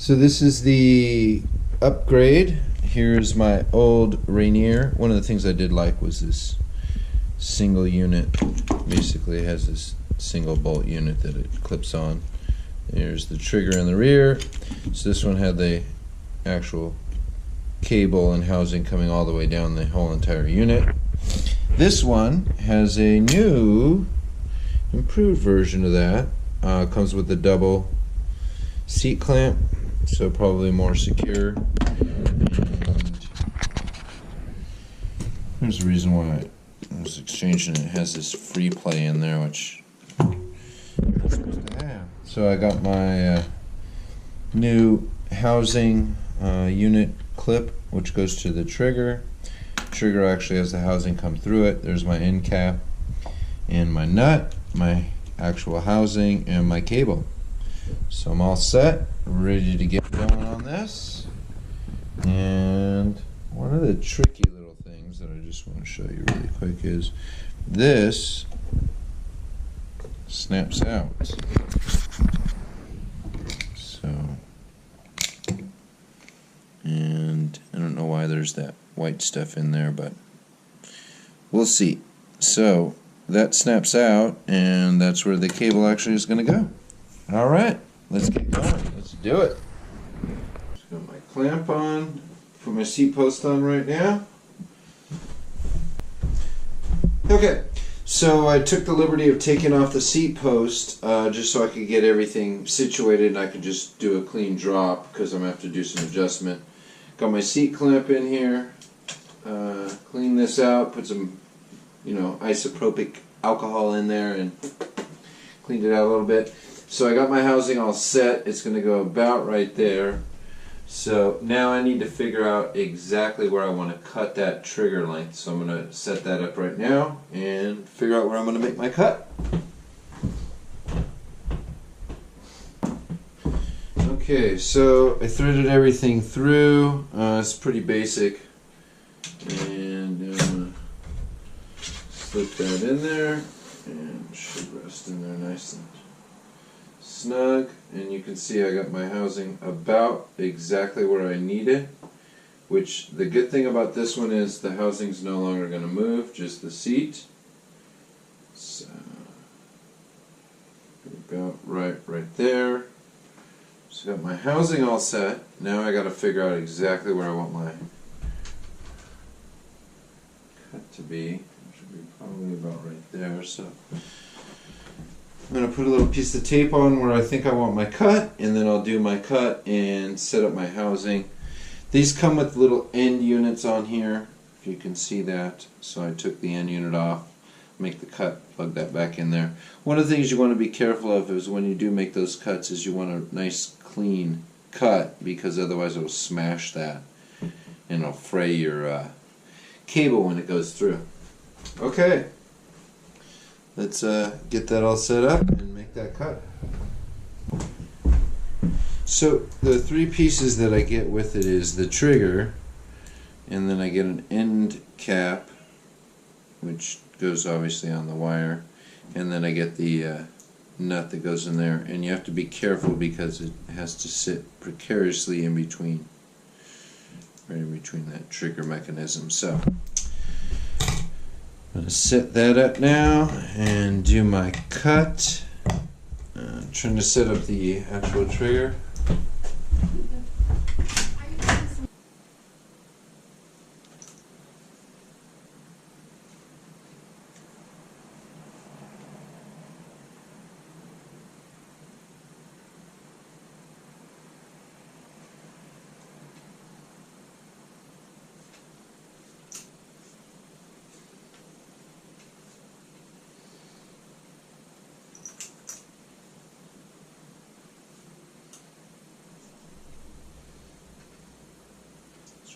So this is the upgrade. Here's my old Rainier. One of the things I did like was this single unit. Basically it has this single bolt unit that it clips on. There's the trigger in the rear. So this one had the actual cable and housing coming all the way down the whole entire unit. This one has a new improved version of that. Comes with the double seat clamp, so probably more secure. And there's a reason why I was exchanging it. It has this free play in there, which I'm not supposed to have. So I got my new housing unit clip, which goes to the trigger. Trigger actually has the housing come through it. There's my end cap and my nut, my actual housing, and my cable. So I'm all set, ready to get going on this. And one of the tricky little things that I just want to show you really quick is this snaps out. So, and I don't know why there's that white stuff in there, but we'll see. So that snaps out, and that's where the cable actually is going to go. Alright, let's get going. Let's do it. Just got my clamp on, put my seat post on right now. Okay, so I took the liberty of taking off the seat post just so I could get everything situated and I could just do a clean drop because I'm going to have to do some adjustment. Got my seat clamp in here. Clean this out, put some isopropyl alcohol in there and cleaned it out a little bit. So I got my housing all set. It's going to go about right there. So now I need to figure out exactly where I want to cut that trigger length. So I'm going to set that up right now and figure out where I'm going to make my cut. Okay, so I threaded everything through. It's pretty basic. And slip that in there, and it should rest in there nice and snug. And you can see I got my housing about exactly where I need it, which the good thing about this one is the housing's no longer going to move, just the seat. So about right there. So I got my housing all set. Now I got to figure out exactly where I want my cut to be. It should be probably about right there. So I'm going to put a little piece of tape on where I think I want my cut, and then I'll do my cut and set up my housing. These come with little end units on here, if you can see that. So I took the end unit off, make the cut, plug that back in there. One of the things you want to be careful of is when you do make those cuts is you want a nice clean cut, because otherwise it'll smash that and it'll fray your cable when it goes through. Okay. Let's get that all set up and make that cut. So the three pieces that I get with it is the trigger, and then I get an end cap, which goes obviously on the wire, and then I get the nut that goes in there. And you have to be careful because it has to sit precariously in between, right in between that trigger mechanism. So I'm going to set that up now and do my cut. Trying to set up the actual trigger.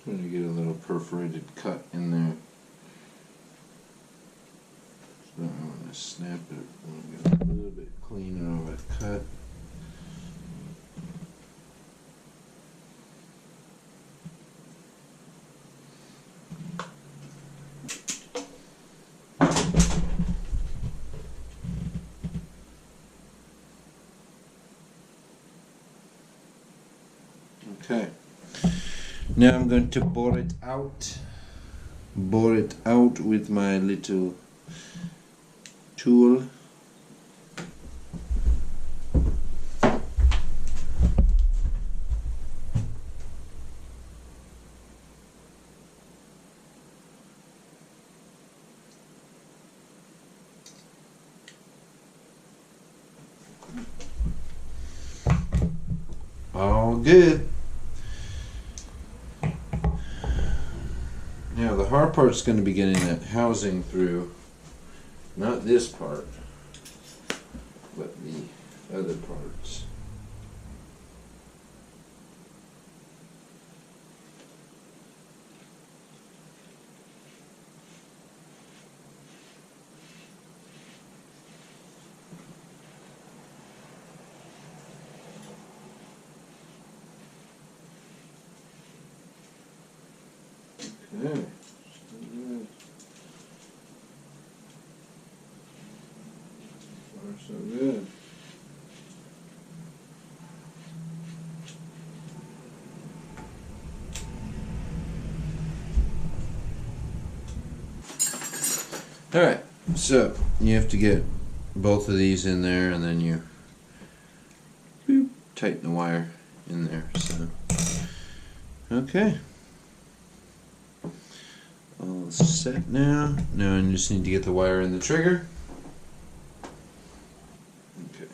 Going to get a little perforated cut in there. So I'm going to snap it. I'm going to get a little bit cleaner of a cut. Okay. Now I'm going to bore it out. Bore it out with my little tool. All good. Now the hard part's going to be getting that housing through, not this part, but the other parts. Okay. So good. Alright, so you have to get both of these in there and then you tighten the wire in there. So okay. All set now. Now I just need to get the wire in the trigger. Okay.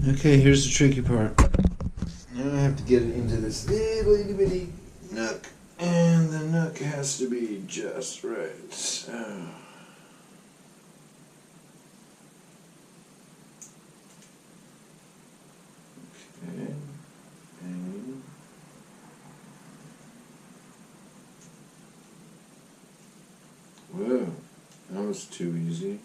Okay, here's the tricky part. Now I have to get it into this little itty bitty nook, and the nook has to be just right. So. Okay. And whoa, that was too easy.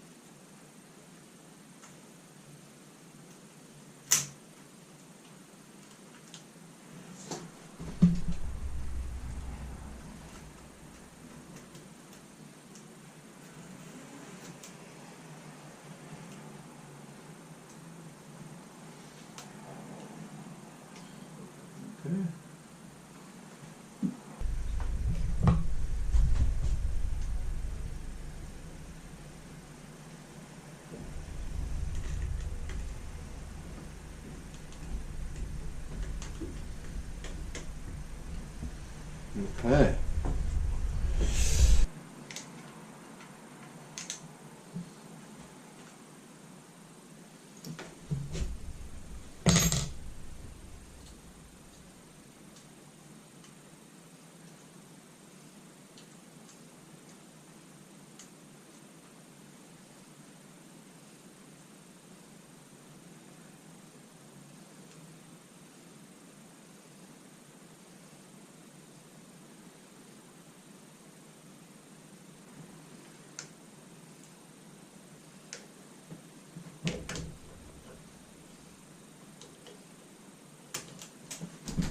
Okay.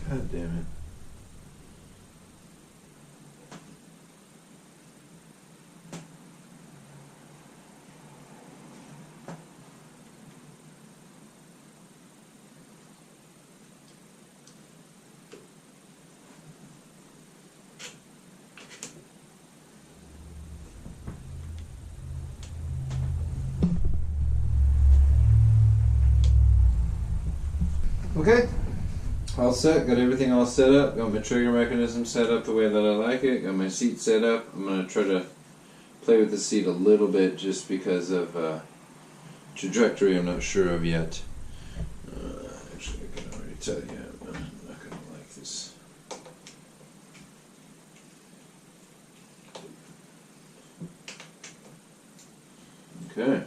God damn it. Okay. All set, got everything all set up, got my trigger mechanism set up the way that I like it, got my seat set up. I'm going to try to play with the seat a little bit just because of trajectory I'm not sure of yet. Actually, I can already tell you I'm not going to like this. Okay.